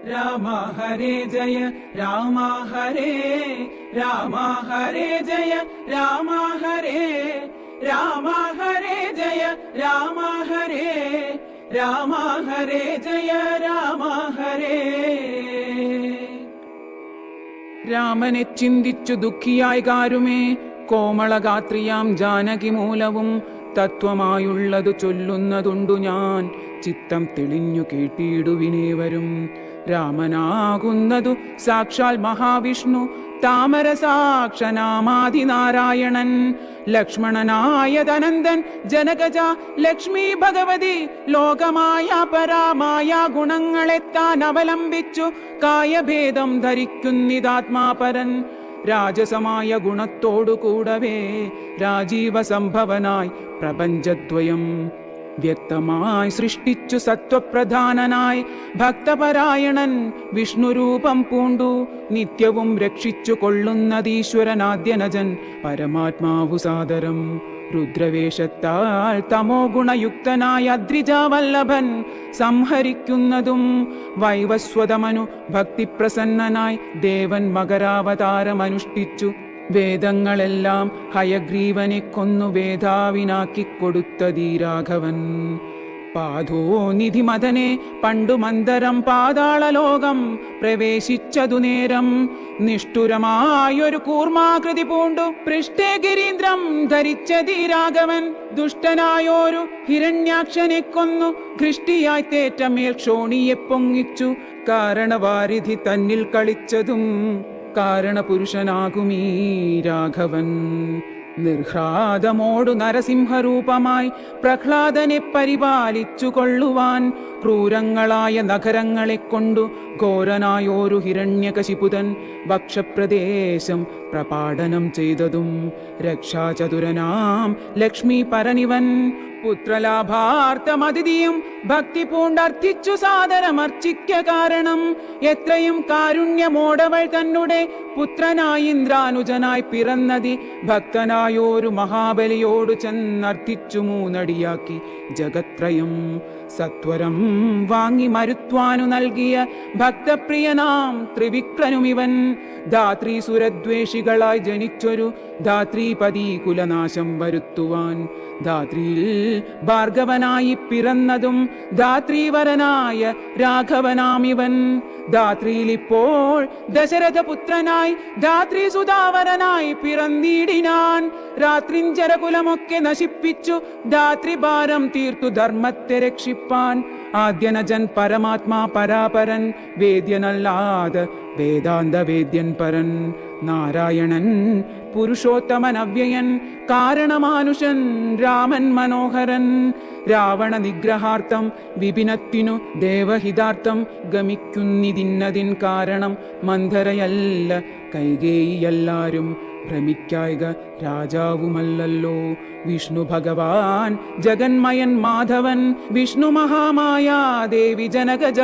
രാമ ഹരേ ജയ രാമ ഹരേ രാമ ഹരേ ജയ രാമ ഹരേ രാമ ഹരേ ജയ രാമ ഹരേ രാമ ഹരേ ജയ രാമ ഹരേ. രാമനെ ചിന്തിച്ചു ദുഃഖിയായി കാരുമേ, കോമളഗാത്രിയാം ജാനകി മൂലവും തത്വമായുള്ളതു ചൊല്ലുന്നതുണ്ടു ഞാൻ. ചിത്തം തെളിഞ്ഞു കേട്ടിടുവിനേവരും. രാമനാകുന്നതു സാക്ഷാൽ മഹാവിഷ്ണു, താമരസാക്ഷനാമാദിനാരായണൻ. ലക്ഷ്മണനായതനന്ദൻ ജനകജ ലക്ഷ്മി ഭഗവതി. ലോകമായ പരാമായ ഗുണങ്ങളെ താൻ അവലംബിച്ചു കായഭേദം ധരിക്കുന്നിതാത്മാപരൻ. രാജസമായ ഗുണത്തോടു കൂടവേ രാജീവ സംഭവനായി പ്രപഞ്ചദ്വയം വ്യക്തമായി സൃഷ്ടിച്ചു സത്വപ്രധാനനായി ഭക്തപരായണൻ വിഷ്ണുരൂപം പൂണ്ടു നിത്യവും രക്ഷിച്ചു കൊള്ളുന്നതീശ്വരനാദ്യനജൻ പരമാത്മാവു സാദരം. രുദ്രവേഷത്താൽ തമോ ഗുണയുക്തനായ അദ്രിജാവല്ലഭൻ സംഹരിക്കുന്നതും വൈവസ്വതമനു ഭക്തിപ്രസന്നനായി ദേവൻ മകരാവതാരമനുഷ്ഠിച്ചു വേദങ്ങളെല്ലാം ഹയഗ്രീവനെ കൊന്നു വേദാവിനാക്കിക്കൊടുത്തതീ രാഘവൻ. പാതോ നിധിമദനെ പണ്ടു മന്ദരം പാതാളലോകം പ്രവേശിച്ചതു നേരം. നിഷ്ഠുരമായൊരു കൂർമാകൃതി പൂണ്ടു പൃഷ്ഠേ ഗിരീന്ദ്രം ധരിച്ചതീ രാഘവൻ. ദുഷ്ടനായോരു ഹിരണ്യാക്ഷനെ കൊന്നു ഘൃഷ്ടിയായി തേറ്റമേൽ ക്ഷോണിയെ പൊങ്ങിച്ചു. കാരണവാരിധി തന്നിൽ കളിച്ചതും കാരണപുരുഷനാകുമീ രാഘവൻ. നിർഹ്ലാദമോടു നരസിംഹരൂപമായി പ്രഹ്ലാദനെ പരിപാലിച്ചു കൊള്ളുവാൻ ക്രൂരങ്ങളായ നഗരങ്ങളെ കൊണ്ടു ഘോരനായോരു ഹിരണ്യകശിപുതൻ വക്ഷപ്രദേശം പ്രപാടനം ചെയ്തതും രക്ഷാചതുരനാം ലക്ഷ്മി പരനിവൻ. പുത്രലാഭാർത്ഥമതിഥിയും ഭക്തി പൂണ്ടർത്ഥിച്ചു സാദരമർച്ചിക്ക കാരണം. എത്രയും കാരുണ്യമോടവൾ തന്നെ പുത്രനായി ഇന്ദ്രാനുജനായി പിറന്നതി ഭക്തനായോരു മഹാബലിയോടു ചെന്നർത്ഥിച്ചു മൂന്നടിയാക്കി ജഗത്രയം. സത്വരം വാങ്ങി മരുത്വാനു നൽകിയ ഭക്തപ്രിയനാം ത്രിവിക്രനുമിവൻ. ധാത്രീസുരദ്വേഷികളായി ജനിച്ചൊരു ധാത്രീപതി കുലനാശം വരുത്തുവാൻ ധാത്രിയിൽ ഭാർഗവനായി പിറന്നതും ധാത്രീവരനായ രാഘവനാമിവൻ. ധാത്രിയിലിപ്പോൾ ദശരഥപുത്രനായി ധാത്രീസുതാവരനായി പിറന്നീടിനാൻ. രാത്രിഞ്ചരകുലമൊക്കെ നശിപ്പിച്ചു ധാത്രിഭാരം തീർത്തു ധർമ്മത്തെ രക്ഷിപ്പാൻ. ആദ്യനജൻ പരമാത്മാ പരാപരൻ, വേദ്യനല്ലാതെ വേദാന്ത വേദ്യൻ പരൻ. നാരായണൻ പുരുഷോത്തമൻ അവ്യയൻ, കാരണമാനുഷൻ രാമൻ മനോഹരൻ. രാവണ നിഗ്രഹാർത്ഥം വിപിനത്തിനു ദേവഹിതാർത്ഥം ഗമിക്കുന്നിതിന്നതിൻ കാരണം മന്ധരയല്ല കൈകേയിയെല്ലാരും ഭ്രമിക്കായിക രാജാവുമല്ലല്ലോ. വിഷ്ണു ഭഗവാൻ ജഗന്മയൻ മാധവൻ, വിഷ്ണു മഹാമായ ദേവി ജനകജ.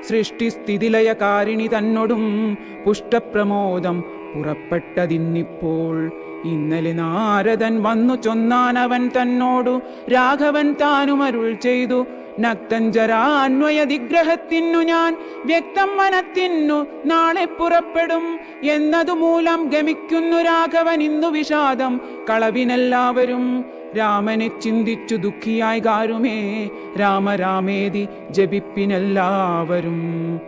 സൃഷ്ടിസ്ഥിതിലയകാരിണി തന്നോടും പുഷ്ടപ്രമോദം പുറപ്പെട്ടതിന്നിപ്പോൾ. ഇന്നലെ നാരദൻ വന്നു ചൊന്നാനവൻ തന്നോടു രാഘവൻ താനുമരുൾ ചെയ്തു. നക്തഞ്ചരാന്വയ ദിഗ്രഹത്തിനു ഞാൻ വ്യക്തം വനത്തിനു നാളെ പുറപ്പെടും എന്നതു മൂലം ഗമിക്കുന്നു രാഘവൻ ഇന്നു വിഷാദം കളവിനെല്ലാവരും. രാമനെ ചിന്തിച്ചു ദുഃഖിയായി കാരുമേ, രാമരാമേതി ജപിപ്പിനെല്ലാവരും.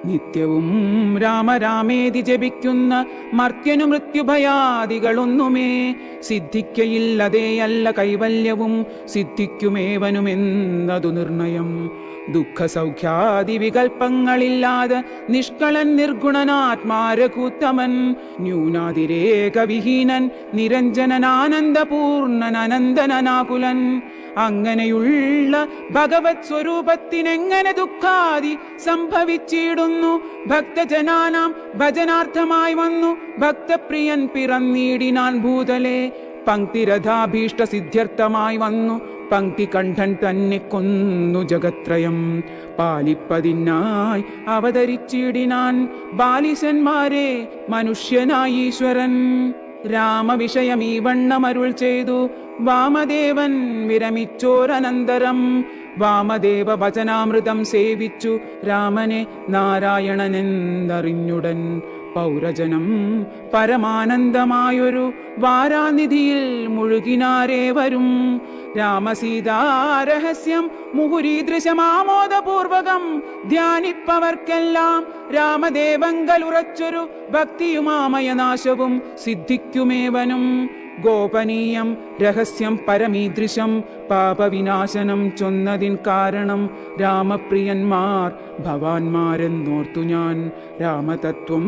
നിത്യവും രാമരാമേതി ജപിക്കുന്ന മർത്യനു മൃത്യുഭയാദികളൊന്നുമേ സിദ്ധിക്കയില്ലതേയല്ല കൈവല്യവും സിദ്ധിക്കുമേവനുമെന്നതു നിർണയം. ദുഃഖസൗഖ്യാദി വികൽപ്പങ്ങളില്ലാതെ നിഷ്കളൻ നിർഗുണനാത്മാരകൂത്തമൻ. ന്യൂനാതിരേകവിഹീനൻ നിരഞ്ജനനാനന്ദപൂർണൻ അനന്തനാകുലൻ. അങ്ങനെയുള്ള ഭഗവത് സ്വരൂപത്തിനെങ്ങനെ ദുഃഖാദി സംഭവിച്ചിടുന്നു. ഭക്തജനാനാം ഭജനാർത്ഥമായി വന്നു ഭക്തപ്രിയൻ പിറന്നീടിനാൻ ഭൂതലേ. പങ്ക്തിരഥാഭീഷ്ട സിദ്ധ്യർത്ഥമായി വന്നു പങ്ക്തി കണ്ഠൻ തന്നെ കൊന്നു ജഗത്രയം. പാലിപ്പതിനായി അവതരിച്ചിടിനാൻ ബാലിശന്മാരെ മനുഷ്യനായി ഈശ്വരൻ. രാമവിഷയം ഈ വണ്ണമരുൾ ചെയ്തു വാമദേവൻ വിരമിച്ചോരനന്തരം. വാമദേവ വചനാമൃതം സേവിച്ചു രാമനെ നാരായണനെന്നറിഞ്ഞുടൻ പൗരജനം പരമാനന്ദമായൊരു വാരാനിധിയിൽ മുഴുകിനാരേവരും. രാമസീതാരഹസ്യം മുഹുരീദൃശമാമോദപൂർവകം ധ്യാനിപ്പവർക്കെല്ലാം രാമദേവങ്കലുറച്ചൊരു ഭക്തിയുമാമയനാശവും സിദ്ധിക്കുമേവനും. ഗോപനീയം രഹസ്യം പരമീദൃശം പാപവിനാശനം ചൊന്നതിൻ കാരണം രാമപ്രിയന്മാർ ഭവാന്മാരെന്നോർത്തു ഞാൻ രാമതത്വം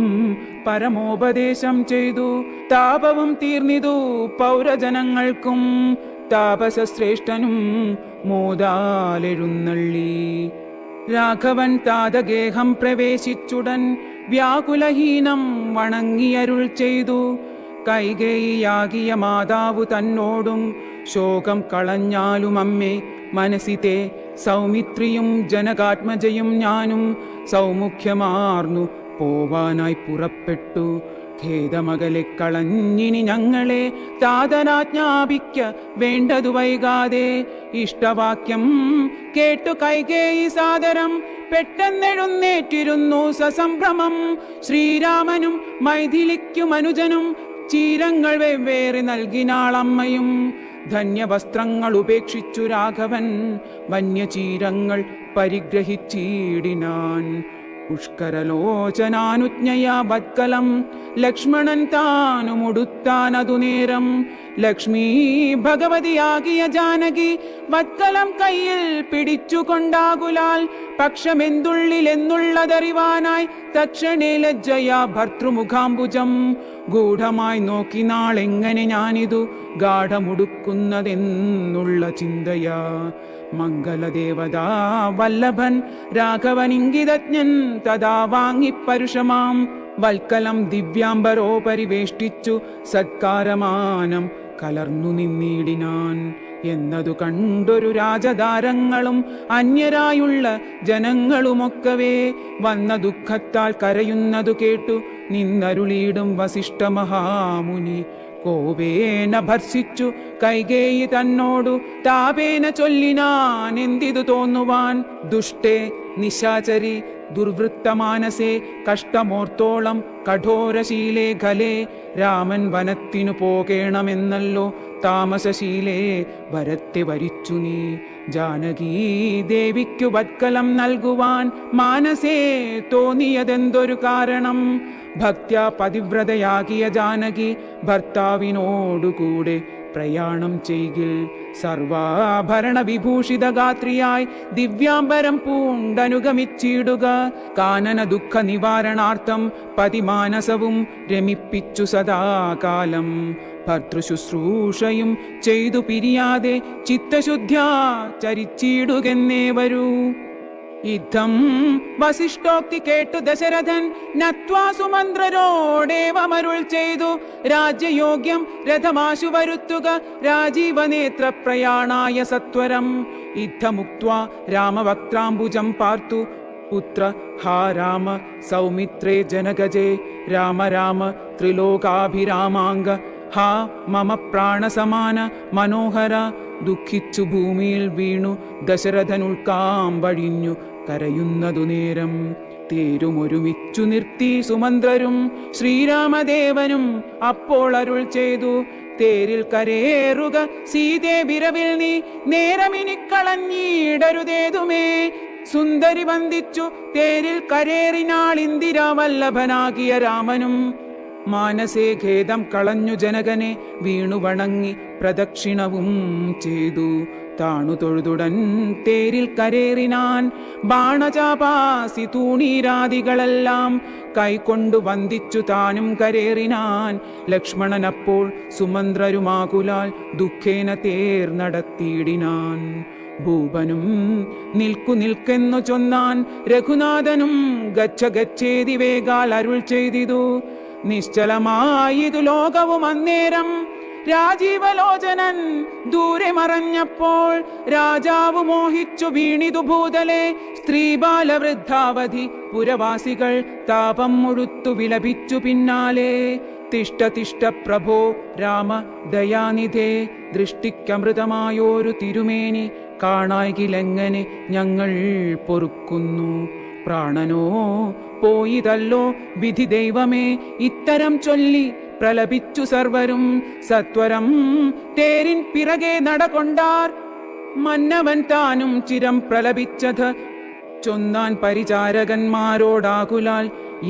പരമോപദേശം ചെയ്തു. താപവും തീർന്നിതു പൗരജനങ്ങൾക്കും താപസശ്രേഷ്ഠനും മോദാലെഴുന്നള്ളി. രാഘവൻ താതഗേഹം പ്രവേശിച്ചുടൻ വ്യാകുലഹീനം വണങ്ങിയരുൾ ചെയ്തു. കൈകേയിയാകിയ മാതാവു തന്നോടും ശോകം കളഞ്ഞാലും അമ്മേ മനസ്സിത്തെ സൗമിത്രിയും ജനകാത്മജയും ഞാനും സൗമുഖ്യമാർന്നു പോവാനായി പുറപ്പെട്ടു. ഖേദമകലെ കളഞ്ഞിനി ഞങ്ങളെ താതനാജ്ഞാപിക്ക വേണ്ടതു വൈകാതെ. ഇഷ്ടവാക്യം കേട്ടു കൈകേയി സാദരം പെട്ടെന്നെഴുന്നേറ്റിരുന്നു സസംഭ്രമം. ശ്രീരാമനും മൈഥിലിക്കും അനുജനും ചീരങ്ങൾ വെവ്വേറെ നൽകിനാളമ്മയും. ധന്യവസ്ത്രങ്ങൾ ഉപേക്ഷിച്ചു രാഘവൻ വന്യചീരങ്ങൾ പരിഗ്രഹിച്ചിടിനാൻ. പുഷ്കരലോചനാനുജ്ഞയാ വത്കലം ലക്ഷ്മണൻ താനുമുടുത്താനതു നേരം. ലക്ഷ്മീ ഭഗവതിയാകിയ ജാനകി വത്കലം കയ്യിൽ പിടിച്ചുകൊണ്ടാകുലാൽ പക്ഷമെന്തുള്ളിലെന്നുള്ളതറിവാനായി തക്ഷണേ ലജ്ജയാ ഭർത്തൃമുഖാംബുജം ഗൂഢമായി നോക്കിനാളെങ്ങനെ ഞാനിതു ഗാഠമുടുക്കുന്നതെന്നുള്ള ചിന്തയാ. മംഗലദേവതാ വല്ലഭൻ രാഘവനിംഗിതജ്ഞൻ തഥാ വാങ്ങിപ്പരുഷമാം വൽക്കലം ദിവ്യാംബരോ പരിവേഷ്ടിച്ചു സത്കാരമാനം കലർന്നു നിന്നിടിനാൻ. എന്നതു കണ്ടൊരു രാജധാരങ്ങളും അന്യരായുള്ള ജനങ്ങളുമൊക്കവേ വന്ന ദുഃഖത്താൽ കരയുന്നതു കേട്ടു നിന്നരുളീടും വസിഷ്ഠ മഹാമുനി. കോപേന ഭർഷിച്ചു കൈകേയി തന്നോടു താപേന ചൊല്ലിനാൻ എന്തിതു തോന്നുവാൻ. ദുഷ്ടേ നിശാചരി ദുർവൃത്തമാനസേ കഷ്ടമോർത്തോളം കഠോരശീലേ ഖലേ. രാമൻ വനത്തിനു പോകേണമെന്നല്ലോ താമസശീലേ വരത്തെ വരിച്ചു നീ. ജാനകീ ദേവിക്കു വത്കലം നൽകുവാൻ മാനസേ തോന്നിയതെന്തൊരു കാരണം. ഭക്ത്യാ പതിവ്രതയാകിയ ജാനകി ഭർത്താവിനോടുകൂടെ പ്രയാണം ചെയ്കിൽ സർവാഭരണ വിഭൂഷിത ഗാത്രിയായി ദിവ്യാംബരം പൂണ്ടനുഗമിച്ചിടുക. കാനന ദുഃഖ നിവാരണാർത്ഥം പതിമാനസവും രമിപ്പിച്ചു സദാകാലം. ഭർത്തൃശുശ്രൂഷയും ചെയ്തു പിരിയാതെ ചിത്തശുദ്ധ്യാ ചരിച്ചിടുകെന്നേ വരൂ. യുദ്ധം വസിഷ്ഠോക്തി കേട്ടു ദശരഥൻ നത്വാ സുമന്ത്രരോടേവമരുൾ ചെയ്തു. രാജ്യയോഗ്യം രഥമാശു വരുത്തുക രാജീവനേത്ര പ്രയാണായ സത്വരം. യുദ്ധമുക്ത്വാ രാമവക്ത്രാംബുജം പാർത്തു പുത്ര ഹാ രാമ സൗമിത്രേ ജനകജേ. രാമ രാമ ത്രിലോകാഭിരാമാംഗ ഹാ മമ പ്രാണസമാന മനോഹര. ദുഃഖിച്ചു ഭൂമിയിൽ വീണു ദശരഥൻ ഉൾക്കാമ്പഴിഞ്ഞു കരയുന്നതു നേരം. തേരുമൊരുമിച്ചു നിർത്തി സുമന്ത്രരും ശ്രീരാമദേവനും അപ്പോൾ അരുൾ ചെയ്തു. തേരിൽ കരേറുക സീതേ വിരവിൽ നീ നേരമിനിക്കളഞ്ഞിടരുതേതുമേ. സുന്ദരി വന്ദിച്ചു തേരിൽ കരേറിനാൾ ഇന്ദിരാവല്ലഭനാകിയ രാമനും. മാനസേ ഖേദം കളഞ്ഞു ജനകനെ വീണു വണങ്ങി പ്രദക്ഷിണവും ചെയ്തു. താണു തൊഴുതുടൻ തേരിൽ കരേറിനാൻ. ബാണചാപാസി തൂണീരാദികളെല്ലാം കൈക്കൊണ്ടു വന്ദിച്ചു താനും കരേറിനാൻ. ലക്ഷ്മണനപ്പോൾ സുമന്ത്രരുമാകുലാൽ ദുഃഖേന തേർ നടത്തിയിടിനാൻ. ഭൂപനും നിൽക്കെന്നു ചൊന്നാൻ. രഘുനാഥനും ഗച്ഛ ഗച്ഛേതി വേഗാൽ അരുൾ ചെയ്തിതു. നിശ്ചലമായിതു ലോകവും അന്നേരം. രാജീവലോചനൻ ദൂരെ മറഞ്ഞപ്പോൾ രാജാവ് മോഹിച്ചു വീണിതു ഭൂതലെ. സ്ത്രീ ബാലവൃദ്ധാവധി പുരവാസികൾ താപം മുഴുത്തു വിലപിച്ചു പിന്നാലെ. തിഷ്ട തിഷ്ട പ്രഭോ രാമ ദയാനിധേ. ദൃഷ്ടിക്കമൃതമായോരു തിരുമേനി കാണായിലെങ്ങനെ ഞങ്ങൾ പൊറുക്കുന്നു. പ്രാണനോ പോയിതല്ലോ വിധി ദൈവമേ, ഇത്തരം ചൊല്ലി പ്രലപിച്ചു സർവരും. സത്വരം തേരിൻ പിറകെ നടകൊണ്ടാർ. മന്നവൻ താനും ചിരം പ്രലപിച്ചത് ചൊന്നാൻ പരിചാരകന്മാരോടാകുലാൽ.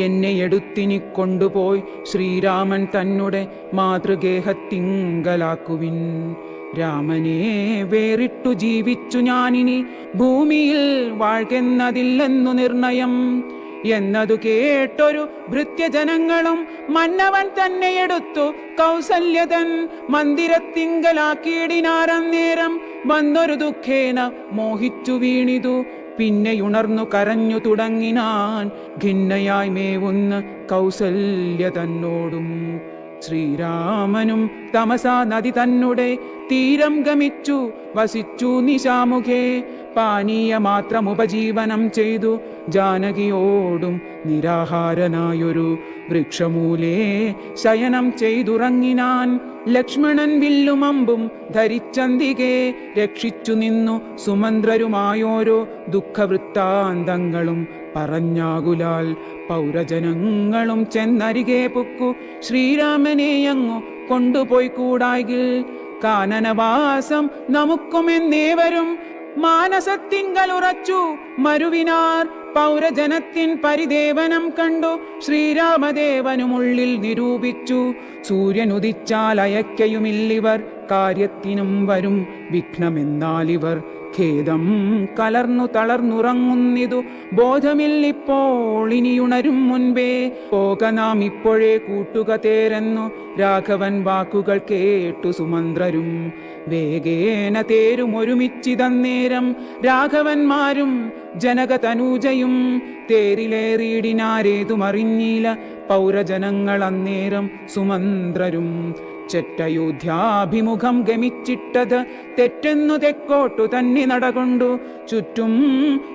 എന്നെ എടുത്തിനി കൊണ്ടുപോയി ശ്രീരാമൻ തന്നെ മാതൃഗേഹത്തിങ്കലാക്കുവിൻ. രാമനെ വേറിട്ടു ജീവിച്ചു ഞാനിനി ഭൂമിയിൽ വാഴ്കെന്നതില്ലെന്നു നിർണയം എന്നതു കേട്ടൊരു ഭൃത്യജനങ്ങളും മന്നവൻ തന്നെ എടുത്തു കൗസല്യതൻ മന്ദിരത്തിങ്കലാക്കിയിടിനാരന്നേരം. വന്നൊരു ദുഃഖേന മോഹിച്ചു വീണിതു, പിന്നെയുണർന്നു കരഞ്ഞു തുടങ്ങിനാൻ ഖിന്നയായി മേവുന്ന കൗസല്യ തന്നോടും. ശ്രീരാമനും തമസാ നദി തന്നെ തീരം ഗമിച്ചു വസിച്ചു നിശാമുഖേ. പാനീയ മാത്രം ഉപജീവനം ചെയ്തു ജാനകിയോടും നിരാഹാരനായൊരു വൃക്ഷമൂലേ ശയനം ചെയ്തുറങ്ങിനാൻ. ലക്ഷ്മണൻ വില്ലുമമ്പും ധരിച്ചന്തികെ രക്ഷിച്ചു നിന്നു സുമന്ത്രരുമായോരോ ദുഃഖവൃത്താന്തങ്ങളും പറഞ്ഞാകുലാൽ. പൗരജനങ്ങളും ചെന്നരികെ പൊക്കു ശ്രീരാമനെയങ്ങു കൊണ്ടുപോയി കൂടായിൽ. കാനനവാസം നമുക്കുമെന്നേവരും മാനസത്തിങ്കലുറച്ചു മരുവിനാർ. പൗരജനത്തിൻ പരിദേവനം കണ്ടു ശ്രീരാമദേവനുമുള്ളിൽ നിരൂപിച്ചു. സൂര്യനുദിച്ചാൽ അയക്കയുമില്ലിവർ, കാര്യത്തിനും വരും വിഘ്നമെന്നാലിവർ. ഖേദം കലർന്നു തളർന്നുറങ്ങുന്നിതു ബോധമില്ലിപ്പോൾ, ഇനിയുണരും മുൻപേ. പോക നാം ഇപ്പോഴേ കൂട്ടുക തേരെന്നു രാഘവൻ വാക്കുകൾ കേട്ടു സുമന്ത്രരും. വേഗേന തേരുമൊരുമിച്ചിതന്നേരം രാഘവന്മാരും ജനകതനൂജയും. തേരിലേറിയിടിനാരേതുമറിഞ്ഞീല പൗരജനങ്ങൾ അന്നേരം സുമന്ത്രരും. ചെറ്റയോധ്യാഭിമുഖം ഗമിച്ചിട്ടത് തെറ്റെന്നു തെക്കോട്ടു തന്നെ നടകൊണ്ടു. ചുറ്റും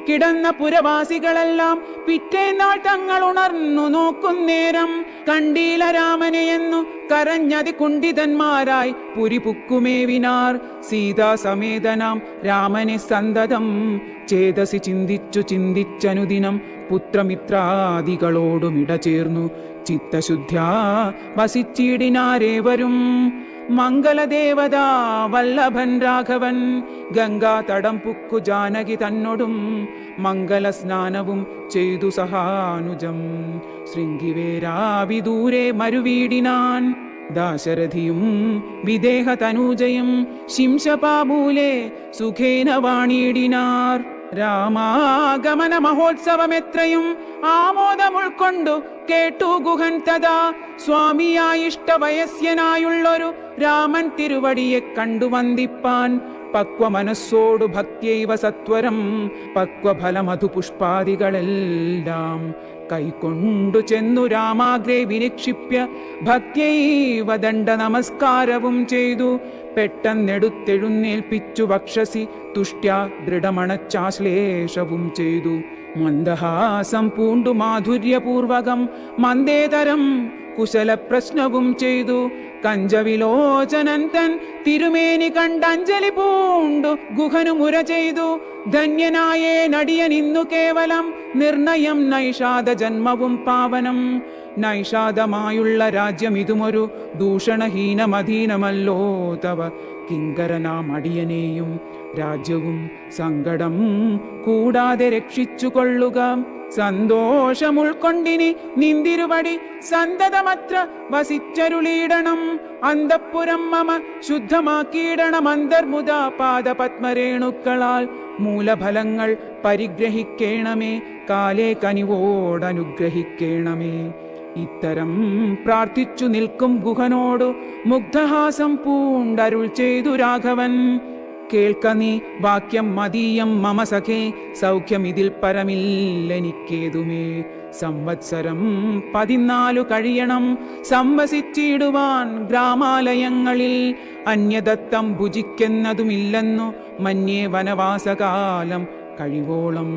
കിടന്ന പുരവാസികളെല്ലാം പിറ്റേന്നാൾ തങ്ങൾ ഉണർന്നു നോക്കുന്നേരം കണ്ടീല രാമനെയെന്നു കരഞ്ഞതി കുണ്ഠിതന്മാരായി പുരിപുക്കുമേവിനാർ. സീതാസമേതനാം രാമനെ സന്തതം ചേതസി ചിന്തിച്ചു ചിന്തിച്ചനുദിനം പുത്രമിത്രാദികളോടുമിട ചേർന്നു ചിത്തശുദ്ധ്യാ വസിച്ചിടിനാരേവരും. മംഗളദേവതാ വല്ലഭൻ രാഘവൻ ഗംഗാ തടം പുക്കു ജാനകി തന്നോടും മംഗളസ്നാനവും ചെയ്തു സഹാനുജം. ശൃംഗിവേരാവിദൂരെ മരുവീടിനാൻ. ദാശരഥിയും വിദേഹ തനൂജയും ശിംശപാമൂലെ സുഖേന വാണിയിടിനാർ. രാമാഗമന മഹോത്സവമെത്രയും ആമോദം ഉൾക്കൊണ്ടു കേട്ടു ഗുഹൻ തഥാ. സ്വാമിയായിഷ്ടവയസ്യനായുള്ളൊരു രാമൻ തിരുവടിയെ കണ്ടു വന്ദിപ്പാൻ. പക്വമനസ്സോടു ഭക്തിയൈവ സത്വരം പക്വഫലമധുപുഷ്പാദികളെല്ലാം കൈക്കൊണ്ടു ചെന്നു രാമാഗ്രേ വിനിക്ഷിപ്യ ഭക്തിയൈവ ദണ്ഡ നമസ്കാരവും ചെയ്തു. പെട്ടെന്നെടുത്തെഴുന്നേൽപ്പിച്ചു വക്ഷസി തുഷ്ട്യാ ദൃഢമണച്ചാശ്ലേഷവും ചെയ്തു. മന്ദഹാസം പൂണ്ടു മാധുര്യപൂർവകം മന്ദേതരം കുശല പ്രശ്നവും ചെയ്തു. കഞ്ചവിലോചനൻ തൻ തിരുമേനി കണ്ടഞ്ജലി പൂണ്ടു ഗുഹനു മുര ചെയ്തു. ധന്യനായേ നടിയനിന്നു കേവലം നിർണയം നൈഷാദ ജന്മവും പാവനം. നൈഷാദമായുള്ള രാജ്യം ഇതുമൊരു ദൂഷണഹീനമധീനമല്ലോ തവ. കിങ്കരനാം അടിയനെയും രാജ്യവും സങ്കടം കൂടാതെ രക്ഷിച്ചു കൊള്ളുക. സന്തോഷമുൾക്കൊണ്ടിനി നിന്തിരുവടി സന്തതമത്ര വസിച്ചരുളീടണം. അന്തഃപുരം മമ ശുദ്ധമാക്കിയിടണം അന്തർമുദ പാദപത്മരേണുക്കളാൽ. മൂലഫലങ്ങൾ പരിഗ്രഹിക്കേണമേ, കാലേ കനിവോടനുഗ്രഹിക്കേണമേ. ഇത്തരം പ്രാർത്ഥിച്ചു നിൽക്കും ഗുഹനോടു മുഗ്ധഹാസം പൂണ്ടരുൾ ചെയ്തു രാഘവൻ. കേൾക്ക നീ വാക്യം മതീയം മമ സഖേ, സൗഖ്യം ഇതിൽ പരമില്ലെനിക്കേതുമേ. സംവത്സരം 14 കഴിയണം സംവസിച്ചിടുവാൻ ഗ്രാമാലയങ്ങളിൽ. അന്യദത്തം ഭുജിക്കുന്നതുമില്ലെന്നു മന്യേ വനവാസകാലം കഴിവോളം.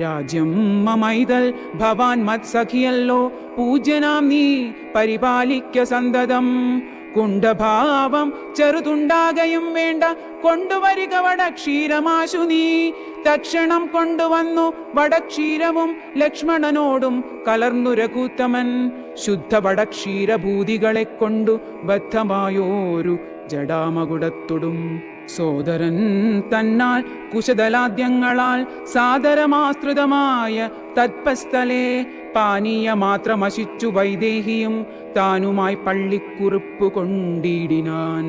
രാജ്യം മമൈതൽ ഭവാൻ മത്സഖിയല്ലോ, പൂജ്യനാം നീ പരിപാലിക്ക സന്തതം. കുണ്ഠഭാവം ചെറുതുണ്ടാകയും വേണ്ട, കൊണ്ടുവരിക വടക്ഷീരമാശു നീ. തക്ഷണം കൊണ്ടുവന്നു വടക്ഷീരവും ലക്ഷ്മണനോടും കലർന്നു രഘുത്തമൻ. ശുദ്ധ വടക്ഷീരഭൂതികളെ കൊണ്ടു ബദ്ധമായോരു ജടാമകുടത്തൊടും സോദരൻ തന്നാൽ കുശദലാദ്യങ്ങളാൽ സാദരമാസ്തൃതമായ തത്പസ്ഥലേ പാനീയമാത്രമശിച്ചു വൈദേഹിയും താനുമായി പള്ളിക്കുറിപ്പു കൊണ്ടിടിനാൻ.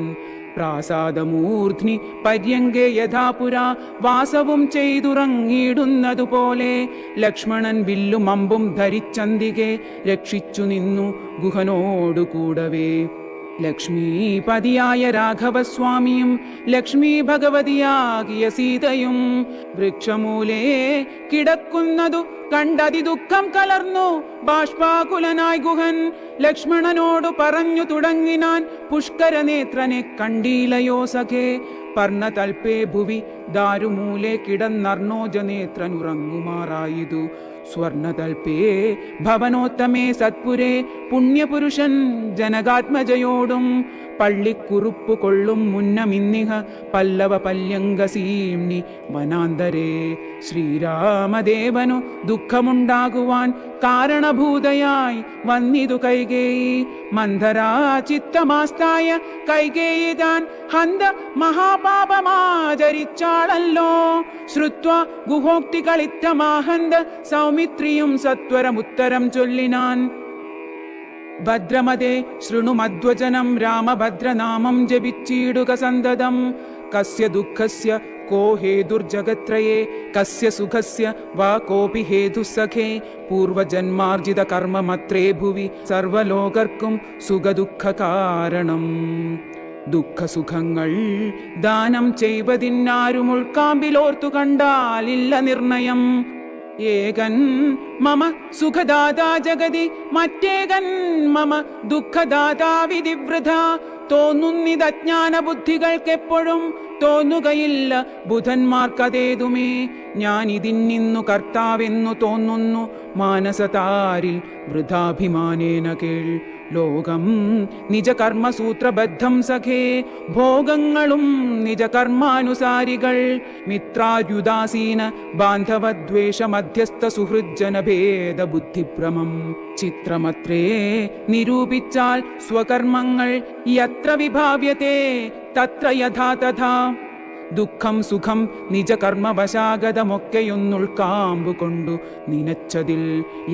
പ്രാസാദമൂർധ്നി പര്യങ്കേ യഥാപുരാ വാസവും ചെയ്തുറങ്ങിയിടുന്നതുപോലെ ലക്ഷ്മണൻ വില്ലും അമ്പും ധരിച്ചന്തികെ രക്ഷിച്ചു നിന്നു ഗുഹനോടുകൂടവേ. ലക്ഷ്മീപതിയായ രാഘവസ്വാമിയും ലക്ഷ്മീ ഭഗവതിയാകിയ സീതയും വൃക്ഷമൂലേ കിടക്കുന്നതു കണ്ടതി ദുഃഖം കലർന്നു ബാഷ്പാകുലനായി ഗുഹൻ. ലക്ഷ്മണനോടു പറഞ്ഞു തുടങ്ങിനാൻ, പുഷ്കരനേത്രനെ കണ്ടീലയോ സഖേ. പർണതൽപേ ഭുവി ദാരുമൂലെ കിടന്നർണോജനേത്രനുറങ്ങുമാറായിതു. സ്വർണതൽപേ ഭവനോത്തമേ സത്പുരേ പുണ്യപുരുഷൻ ജനകാത്മജയോടും പള്ളിക്കുറുപ്പു കൊള്ളും മുന്നമിന്നിഹ പല്ലവ പല്യങ്കസീംനി വനാന്തരേ. ശ്രീരാമദേവനു ദുഃഖമുണ്ടാകുവാൻ കാരണഭൂതയായി വന്നിതു കൈകേയി. മന്ധരാചിത്തമാസ്തായ കൈകേയി താൻ ഹന്ത മഹാപാപമാചരിച്ചാളല്ലോ. ശ്രുത്വ ഗുഹോക്തികളിത്തമാഹന്ത സൗമിത്രിയും സത്വരമുത്തരം ചൊല്ലിനാൻ. ഭദ്രമതേ ശൃണുമധ്വചനം രാമഭദ്രനാമം ജപിച്ചിടുക സന്തതം. കസ്യ ദുഃഖസ്യ കോ ഹേതുർജഗത്രയേ കസ്യ സുഖസ്യ വാ കോപി ഹേതുസഖേ. പൂർവജന്മാർജിത കർമ്മമത്രേ ഭുവി സർവലോകർക്കും സുഖദുഃഖ കാരണം. ദുഃഖസുഖങ്ങൾ ദാനം ചെയ്വതിന്നാരും ഉൾക്കാമ്പിലോർത്തു കണ്ടാലില്ല നിർണയം. ഏകൻ മമ സുഖദാതാ ജഗതി മറ്റേകൻ മമ ദുഃഖദാതാ വിധിവൃഥ. തോന്നുന്നിതജ്ഞാന ബുദ്ധികൾക്കെപ്പോഴും തോന്നുകയില്ല ബുധന്മാർക്കതേതുമേ. ഞാനിതിന്നു കർത്താവെന്നു തോന്നുന്നു മാനസതാരിൽ വൃഥാഭിമാനേന കേൾ. ലോകം നിജകർമ്മസൂത്രബദ്ധം സഖേ, ഭോഗങ്ങളും നിജകർമാനുസാരികൾ. മിത്രാര്യുദാസീന ബാന്ധവദ്വേഷ മധ്യസ്ഥ സുഹൃജ്ജനഭേദ ബുദ്ധിഭ്രമം. ചിത്രമത്രേ നിരൂപിച്ചാൽ സ്വകർമ്മങ്ങൾ യത്ര വിഭാവ്യത്തെ തത്ര യഥാ തഥാ. ദുഃഖം സുഖം നിജകർമ്മവശാഗതമൊക്കെയൊന്നുൾക്കാമ്പു കൊണ്ടു നിനച്ചതിൽ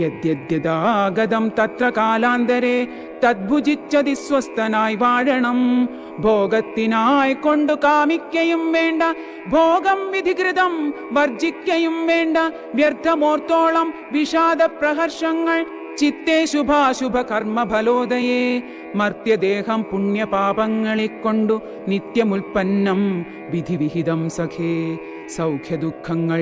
യദ്യദ്യതാഗതം തത്ര കാലാന്തരേ തദ്ഭുജിച്ചതി സ്വസ്ഥനായി വാഴണം. ഭോഗത്തിനായി കൊണ്ടു കാമിക്കയും വേണ്ട, ഭോഗം വിധികൃതം വർജിക്കയും വേണ്ട. വ്യർത്ഥമോർത്തോളം വിഷാദ പ്രഹർഷങ്ങൾ ചിത്തേ ശുഭാശുഭ കർമ്മഫലോദയേ. മർത്യദേഹം പുണ്യപാപങ്ങളിക്കൊണ്ടു നിത്യമുൽപ്പന്നം വിധിവിഹിതം സഖേ. സൗഖ്യദുഃഖങ്ങൾ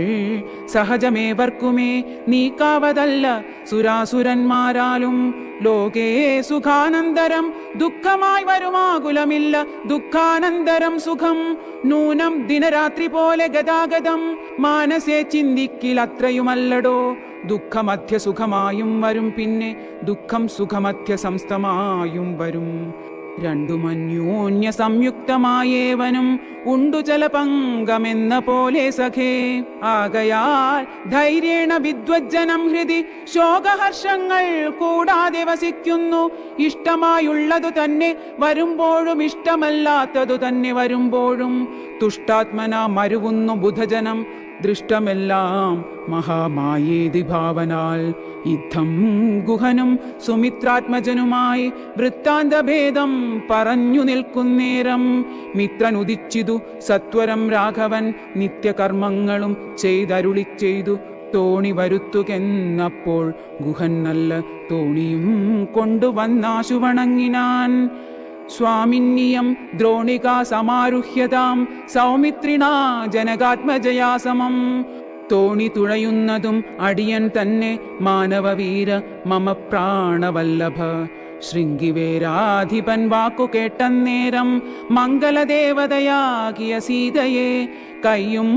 സഹജമേവർക്കുമേ നീക്കാവതല്ല സുരാസുരന്മാരാലും. ലോകേ സുഖാനന്തരം ദുഃഖമായി വരുമാകുലമില്ല, ദുഃഖാനന്തരം സുഖം. നൂനം ദിനരാത്രി പോലെ ഗതാഗതം മാനസേ ചിന്തിക്കിലത്രയുമല്ലടോ. ദുഃഖമധ്യ സുഖമായും വരും, പിന്നെ ദുഃഖം സുഖമധ്യ സംസ്ഥമായും വരും. രണ്ടുമന്യോന്യ സംയുക്തമായേവനും ഉണ്ടു ജലപങ്കമെന്ന പോലെ സഖേ. ആകയാൽ ധൈര്യേണ വിദ്വജ്ജനം ഹൃദി ശോകഹർഷങ്ങൾ കൂടാതെ വസിക്കുന്നു. ഇഷ്ടമായുള്ളതു തന്നെ വരുമ്പോഴും ഇഷ്ടമല്ലാത്തതു തന്നെ വരുമ്പോഴും തുഷ്ടാത്മന മരുവുന്നു ബുധജനം. ദൃഷ്ടമെല്ലാം മഹാമായേതി ഭാവനാൽ. യുദ്ധം ഗുഹനും സുമിത്രാത്മജനുമായി വൃത്താന്തഭേദം പറഞ്ഞു നിൽക്കുന്നേരം മിത്രനുദിച്ചിതു സത്വരം രാഘവൻ. നിത്യകർമ്മങ്ങളും ചെയ്തരുളി ചെയ്തു തോണി വരുത്തുകെന്നപ്പോൾ ഗുഹൻ നല്ല തോണിയും കൊണ്ടുവന്നാശു വണങ്ങിനാൻ. സ്വാമിന്യം ദ്രോണികാ സമാരുഹ്യതാം സൗമിത്രിണാ ജനകാത്മജയാ സമം. തോണി തുഴയുന്നതും അടിയൻ തന്നെ മാനവവീര മമ പ്രാണവല്ലഭ. ശൃംഗിവേരാധിപൻ വാക്കു കേട്ടന്നേരം മംഗളദേവതയാകിയ സീതയെ കയ്യും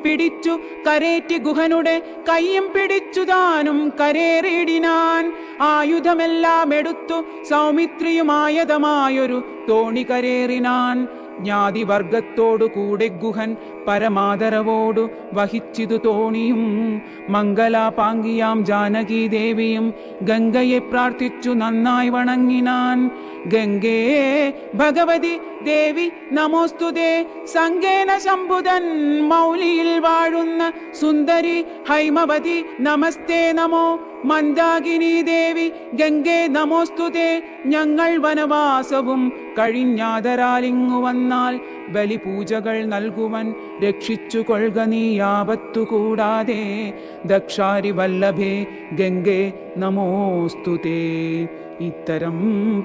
പിടിച്ചു കരേറ്റി ഗുഹനുടെ കയ്യും പിടിച്ചു താനും കരേറിയിടിനാൻ. ആയുധമെല്ലാം എടുത്തു സൗമിത്രിയുമായതമായൊരു തോണി കരേറിനാൻ. ജ്ഞാതിവർഗത്തോടു കൂടെ ഗുഹൻ പരമാദരവോടു വഹിച്ചിതു തോണിയും. മംഗലാപാങ്കിയാം ജാനകി ദേവിയും ഗംഗയെ പ്രാർത്ഥിച്ചു നന്നായി വണങ്ങിനാൻ. ഗംഗേ ഭഗവതി ദേവി നമോസ്തുതേ, സംഗേന ശംഭുതൻ മൗലിയിൽ വാഴുന്ന സുന്ദരി ഹൈമവതി നമസ്തേ നമോ. മന്ദാകിനി ദേവി ഗംഗേ നമോസ്തുതേ, ഞങ്ങൾ വനവാസവും കഴിഞ്ഞാദരാലിങ്ങു വന്നാൽ ബലിപൂജകൾ നൽകുവൻ രക്ഷിച്ചു കൊള്ളുക നീ ആപത്തു കൂടാതെ. ദക്ഷാരി വല്ലഭേ ഗംഗേ നമോസ്തുതേ. ഇത്തരം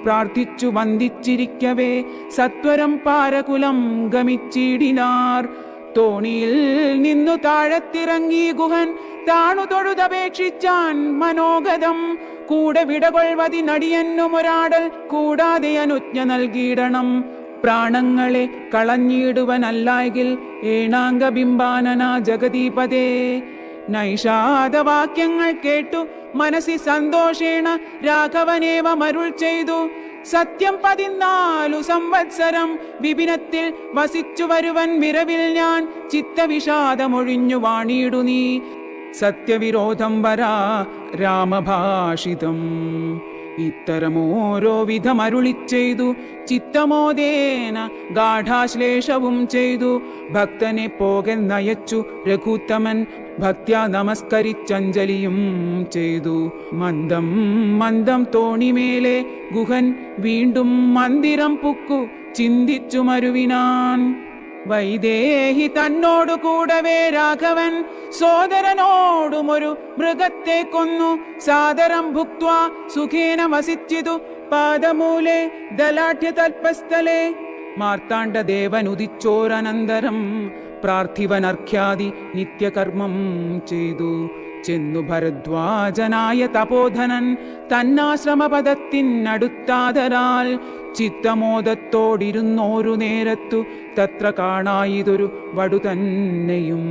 പ്രാർത്ഥിച്ചു വന്ദിച്ചിരിക്കവേ സത്വരം പാരകുലം ഗമിച്ചിടിനാർ. തോണിയിൽ നിന്നു താഴത്തിറങ്ങി ഗുഹൻ താണു തൊഴുതപേക്ഷിച്ചാൻ മനോഗതം. കൂടെ വിടകൊള്ളുവതിനടിയന്നുമൊരാടൽ കൂടാതെ അനുജ്ഞ നൽകിയിടണം. പ്രാണങ്ങളെ കളഞ്ഞിടുവനല്ലായെങ്കിൽ ഏണാംഗബിംബാനന ജഗദീപതേ. നൈഷാദവാക്യങ്ങൾ കേട്ടു മനസ്സി സന്തോഷേണ രാഘവനേവമരുൾ ചെയ്തു. സത്യം 14 സംവത്സരം വിപിനത്തിൽ വസിച്ചു വരുവൻ വിരവിൽ ഞാൻ. ചിത്തവിഷാദമൊഴിഞ്ഞു വാണിയിടു നീ, സത്യവിരോധം വരാ രാമഭാഷിതം. ഇത്തരമോരോ വിധമരുളി ചെയ്തു ചിത്തമോദേന ഗാഠാശ്ലേഷവും ചെയ്തു. ഭക്തനെ പോകെന്നയച്ചു രഘുത്തമൻ ഭക്ത്യാ നമസ്കരിച്ചഞ്ജലിയും ചെയ്തു. മന്ദം മന്ദം തോണിമേലെ ഗുഹൻ വീണ്ടും മന്ദിരം പുക്കു ചിന്തിച്ചു മരുവിനാൻ. വൈദേഹി തന്നോടു കൂടവേ രാഘവൻ സോദരനോടുമൊരു മൃഗത്തെ കൊന്നു. സാദരം ഭുക്ത്വാ സുഖേന വസിച്ചിതു പാദമൂലെ ദലാഠ്യ തൽപസ്ഥലേ. മാർത്താണ്ഡദേവൻ ഉദിച്ചോരനന്തരം പ്രാർത്ഥിവനർഘ്യാദി നിത്യകർമ്മം ചെയ്തു. ചെന്നു ഭരദ്വാജനായ തപോധനൻ തന്നാശ്രമപദത്തിനടുത്താതരാൽ ചിത്തമോദത്തോടിരുന്നോരു നേരത്തു തത്ര കാണായിതൊരു വടുതന്നെയും.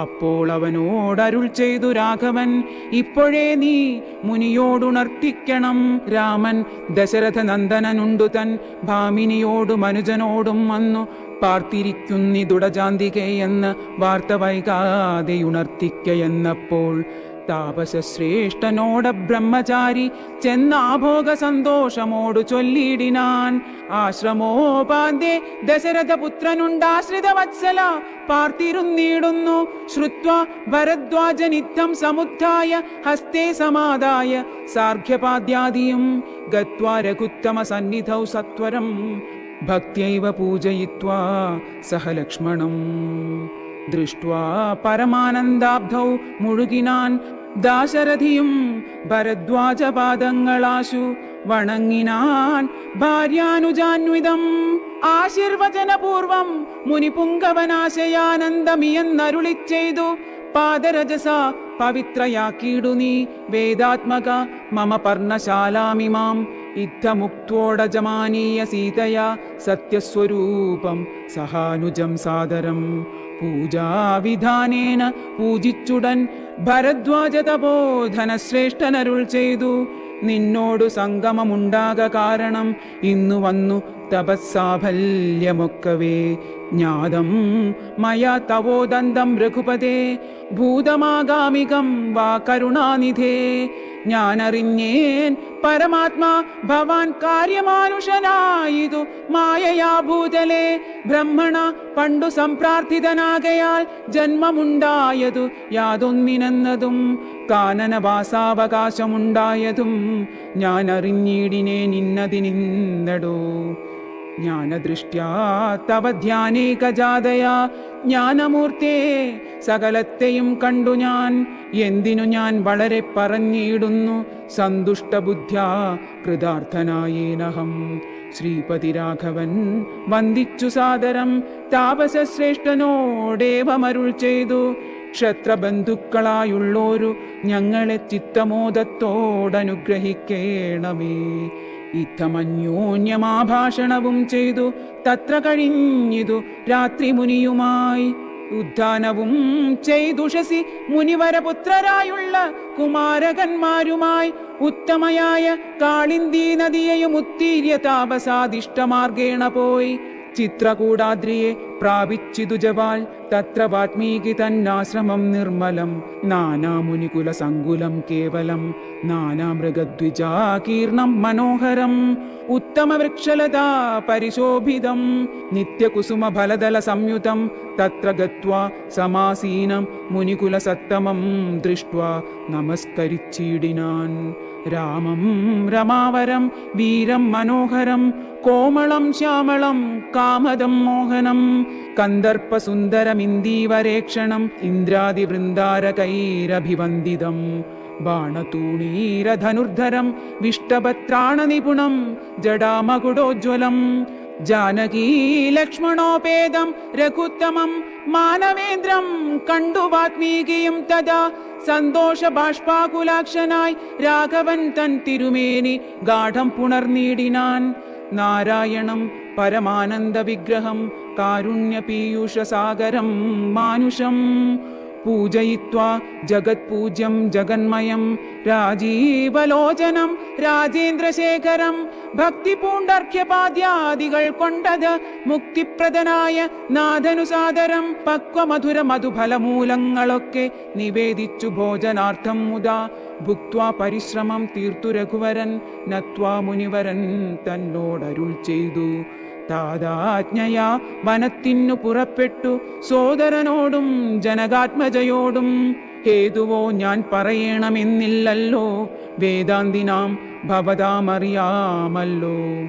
അപ്പോൾ അവനോടരുൾ ചെയ്തു രാഘവൻ, ഇപ്പോഴേ നീ മുനിയോടുണർത്തിക്കണം. രാമൻ ദശരഥ നന്ദനനുണ്ടു തൻ ഭാമിനിയോടും അനുജനോടും വന്നു പാർത്തിരിക്കുന്നിതുടജാന്തികെ എന്ന് വാർത്ത വൈകാതെയുണർത്തിക്കയെന്നപ്പോൾ താപസശ്രേഷ്ഠനോട ബ്രഹ്മചാരി ചെന്നാഭോഗ സന്തോഷമോടു ചൊല്ലിയിടിനാൻ. ആശ്രമോപാന്തേ ദശരഥപുത്രനുണ്ടാശ്രിത വത്സല പാർത്തിരുന്നിടുന്നു. ശ്രുത്വാ ഭരദ്വാജനിത്തം സമുദ്ധായ ഹസ്തേ സമാദായ സാർഘ്യപാദ്യാദിയും ഗത്വാ രഘുത്തമ സന്നിധൗ സത്വരം ഭക്ത്യൈവ പൂജയിത്വാ സഹ ലക്ഷ്മണം. ദൃഷ്ട്വാ പരമാനന്ദാബ്ധൗ മുഴുകിനാൻ. ദാശരഥിയും ഭരദ്വാജപാദങ്ങളാശു വണങ്ങിനാൻ ഭാര്യാനുജാന്വിതം. ആശീർവചനപൂർവം മുനിപുങ്കവനാശയാനന്ദമിയെന്നരുളി ചെയ്തു. പാദരജസ പവിത്രയാക്കിയിടു നീ വേദാത്മക മമ പർണശാലാമിമാം. ഇത്തമുക്തോടജമാനീയ സീതയാ സത്യസ്വരൂപം സഹാനുജം സാദരം. പൂജാവിധാനേന പൂജിച്ചുടൻ ഭരദ്വാജ തപോധനശ്രേഷ്ഠനരുൾ ചെയ്തു. നിന്നോടു സംഗമമുണ്ടാക കാരണം ഇന്നു വന്നു തപസ്സാഫല്യമൊക്കവേ. ജ്ഞാതം മയാ തവോദന്തം രഘുപതേ ഭൂതമാഗാമികം വാ കരുണാനിധേ. ഞാനറിഞ്ഞേൻ പരമാത്മാ ഭവാൻ കാര്യമാനുഷനായിതു മായയാ ഭൂതലേ. ബ്രഹ്മണ പണ്ടു സംപ്രാർത്ഥിതനാകയാൽ ജന്മമുണ്ടായതു യാതൊന്നിനെന്നതും കാനനവാസാവകാശമുണ്ടായതും ഞാനറിഞ്ഞിടിനേൻ ഇന്നതിനിന്നടോ. ജ്ഞാനദൃഷ്ട്യാ തവ ധ്യാനേകജാതയാ ജ്ഞാനമൂർത്തേ സകലത്തെയും കണ്ടു ഞാൻ. എന്തിനു ഞാൻ വളരെ പറഞ്ഞിടുന്നു സന്തുഷ്ടബുദ്ധ്യാ കൃതാർത്ഥനായേനഹം. ശ്രീപതി രാഘവൻ വന്ദിച്ചു സാദരം താപസശ്രേഷ്ഠനോടേവമരുൾ ചെയ്തു. ക്ഷത്രബന്ധുക്കളായുള്ളോരു ഞങ്ങളെ ചിത്തമോദത്തോടനുഗ്രഹിക്കേണമേ. ഇത്തമന്യോന്യമാഭാഷണവും ചെയ്തു തത്ര കഴിഞ്ഞിതു രാത്രി മുനിയുമായി. ഉദ്ധാനവും ചെയ്തുഷസി മുനിവരപുത്രരായുള്ള കുമാരകന്മാരുമായി ഉത്തമയായ കാളിന്ദീ നദിയെയും ഉത്തീര്യ താപസാദിഷ്ടമാർഗേണ പോയി ചിത്രകൂടാദ്രിയെ പ്രാപിച്ചിതു ജവാൽ. തത്ര വാത്മീകി തന്നാശ്രമം നിർമ്മലം നാനാമുനികുല സങ്കുലം കേവലം നാനാമൃഗദ്വിജാകീർണം മനോഹരം ഉത്തമവൃക്ഷലതാ പരിശോഭിതം നിത്യകുസുമ ഫലദല സംയുതം. തത്ര ഗത്വാ സമാസീനം മുനികുല സത്തമം ദൃഷ്ട്വാ നമസ്കരിച്ചിടിനാൻ. രാമം രമാവരം വീരം മനോഹരം കോമളം ശ്യാമളം കാമദം മോഹനം കന്ദർപ്പസുന്ദരമിന്ദീവരേക്ഷണം ഇന്ദ്രാദിവൃന്ദാരകൈരഭിവന്ദിതം ബാണതൂണീരധനുർധരം വിഷ്ടപത്രാണനിപുണം ജടാമകുടോജ്വലം ജാനകീ ലക്ഷ്മണോപേതം രഘുത്തമം മാനവേന്ദ്രം കണ്ടു വാത്മീകിയും തഥാ സന്തോഷ ബാഷ്പാകുലാക്ഷനായി രാഘവൻ തൻ തിരുമേനി ഗാഠം പുണർനീടിനാൻ. നാരായണം പരമാനന്ദ വിഗ്രഹം കാരുണ്യപീയൂഷസാഗരം മാനുഷം പൂജയിത്വാ ജഗത്പൂജ്യം ജഗന്മയം രാജീവലോചനം രാജേന്ദ്രശേഖരം ഭക്തിപൂണ്ടർഘ്യപാദ്യാദികൾ കൊണ്ടത് മുക്തിപ്രദനായ നാഥനുസാദരം പക്വമധുര മധുഫലമൂലങ്ങളൊക്കെ നിവേദിച്ചു ഭോജനാർത്ഥം മുതാ ഭുക്ത്വാ പരിശ്രമം തീർത്തു രഘുവരൻ നത്വാ മുനിവരൻ തന്നോടരുൾ ചെയ്തു. താതാജ്ഞയാ വനത്തിനു പുറപ്പെട്ടു സോദരനോടും ജനകാത്മജയോടും. ഹേതുവോ ഞാൻ പറയണമെന്നില്ലല്ലോ വേദാന്തിനാം ഭവതാമറിയാമല്ലോ.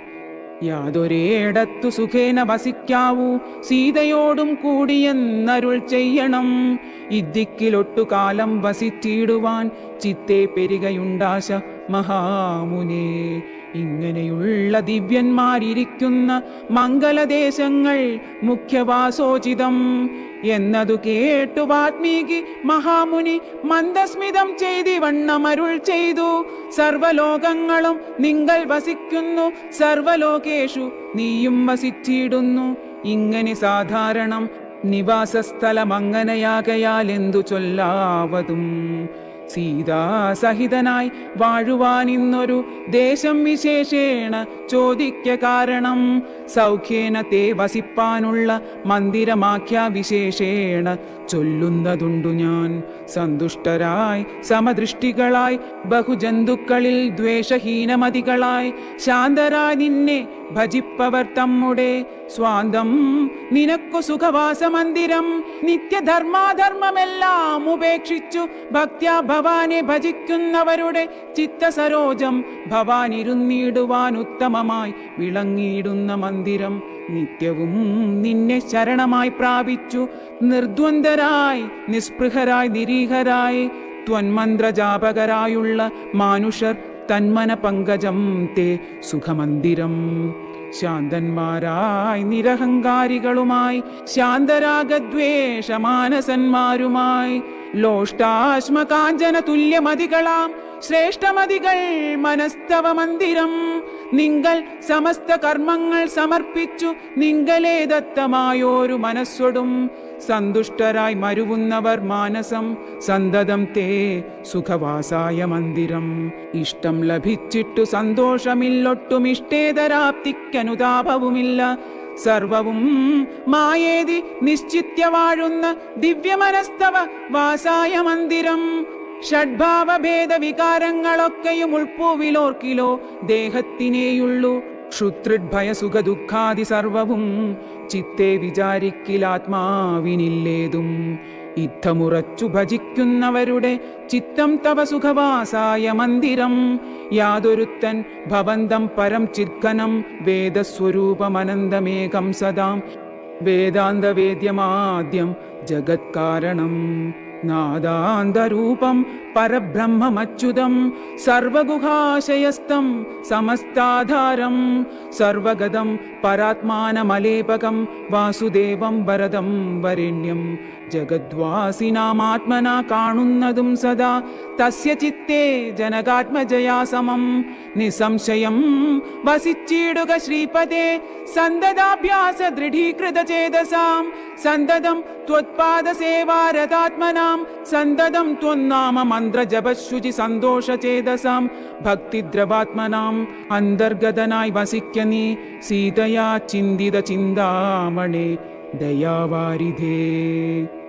യാതൊരേടത്തു സുഖേന വസിക്കാവൂ സീതയോടും കൂടിയെന്നരുൾ ചെയ്യണം. ഇദ്ദിക്കിലൊട്ടു കാലം വസിച്ചിടുവാൻ ചിത്തെ പെരുകയുണ്ടാശ മഹാമുനേ. ഇങ്ങനെയുള്ള ദിവ്യന്മാരിയ്ക്കുന്ന മംഗലദേശങ്ങൾ മുഖ്യവാസോചിതം എന്നതു കേട്ടു വാത്മീകി മഹാമുനി മന്ദസ്മിതം ചെയ്തിവണ്ണമരുൾ ചെയ്തു. സർവലോകങ്ങളും നിങ്ങൾ വസിക്കുന്നു സർവലോകേഷു നീയും വസിച്ചിടുന്നു. ഇങ്ങനെ സാധാരണം നിവാസസ്ഥലമങ്ങനെയാകയാൽ എന്തു ചൊല്ലാവതും. സീതാസഹിതനായി വാഴുവാനിന്നൊരു ദേശം വിശേഷേണ ചോദിക്ക കാരണം. സൗഖ്യേന തേ വസിപ്പാനുള്ള മന്ദിരമാഖ്യ വിശേഷേണ ചൊല്ലുന്നതുണ്ടു ഞാൻ. സന്തുഷ്ടരായി സമദൃഷ്ടികളായി ബഹുജന്തുക്കളിൽ ദ്വേഷഹീനമതികളായി ശാന്തരായി നിന്നെ ഭജിപ്പവർ തമ്മുടെ സ്വാന്തം നിനക്കു സുഖവാസമന്ദിരം. നിത്യധർമാധർമ്മമെല്ലാം ഉപേക്ഷിച്ചു ഭക്ത്യാ ഭവാനെ ഭജിക്കുന്നവരുടെ ചിത്തസരോജം ഭവാനിരുന്നിടുവാൻ ഉത്തമമായി വിളങ്ങിയിടുന്ന മന്ദിരം. നിത്യവും നിന്നെ ശരണമായി പ്രാപിച്ചു നിർദ്വന്ദ്വരായി നിസ്പൃഹരായി നിരീഹരായി ത്വന്മന്ത്രജാപകരായുള്ള മാനുഷർ തന്മന പങ്കജം തേ സുഖമന്ദിരം. ശാന്തന്മാരായി നിരഹങ്കാരികളുമായി ശാന്തരാഗദ്വേഷമാനസന്മാരുമായി ലോഷ്ടാശ്മകാഞ്ചന തുല്യമതികളാം ശ്രേഷ്ഠമതികൾ മനസ്തവ മന്ദിരം. നിങ്ങൾ സമസ്ത കർമ്മങ്ങൾ സമർപ്പിച്ചു നിങ്ങളെ ദത്തമായോരു മനസ്സൊടും സന്തുഷ്ടരായി മരുവുന്നവർ മാനസം സന്തതം തേ സുഖവാസായ മന്ദിരം. ഇഷ്ടം ലഭിച്ചിട്ടു സന്തോഷമില്ലൊട്ടും ഇഷ്ടേതരാപ്തിക്കനുതാപവുമില്ല. സർവവും മായേതി നിശ്ചിത്യ വാഴുന്ന ദിവ്യമനസ്തവ വാസായ മന്ദിരം. ഷഡ്ഭാവഭേദ വികാരങ്ങളൊക്കെയും ഉൾപ്പൂവിലോർക്കിലോ ദേഹത്തിനേയുള്ളൂ. ക്ഷുത്രിഭയ സുഖ ദുഃഖാദി സർവവും ചിത്തെ വിചാരിക്കിലാത്മാവിനില്ലേതും. ഇത്തമുറച്ചു ഭജിക്കുന്നവരുടെ ചിത്തം തവ സുഖവാസായ മന്ദിരം. യാതൊരുത്തൻ ഭവന്തം പരം ചിത്കനം വേദസ്വരൂപമനന്തമേകം സദാം. വേദാന്തവേദ്യമാദ്യം ജഗത്കാരണം നാദാന്തരൂപം പരബ്രഹ്മമച്യുതം സർവഗുഹാശയസ്ഥം സമസ്താധാരം സർവഗതം പരാത്മാനമലേപകം വാസുദേവം വരദം വരേണ്യം ജഗദ്വാസിനാമാത്മനാ കാണുന്നതും സദാ തസ്യ ചിത്തേ ജനകാത്മജയാ സമം നിസംശയം വസിച്ചിടുക ശ്രീപദേ സന്തതാഭ്യാസ ദൃഢീകൃത ചേതസാം സന്തതം ത്വത്പാദസേവാരതാത്മനാം സന്തതം ത്വന്നാമ മന്ത്രജപശുചി സന്തോഷ ചേതസാം ഭക്തിദ്രവാത്മനാം അന്തർഗതനായി വസിക്ക നീ സീതയാ ചിന്തിത ചിന്താമണേ ദയാവാരിധേ.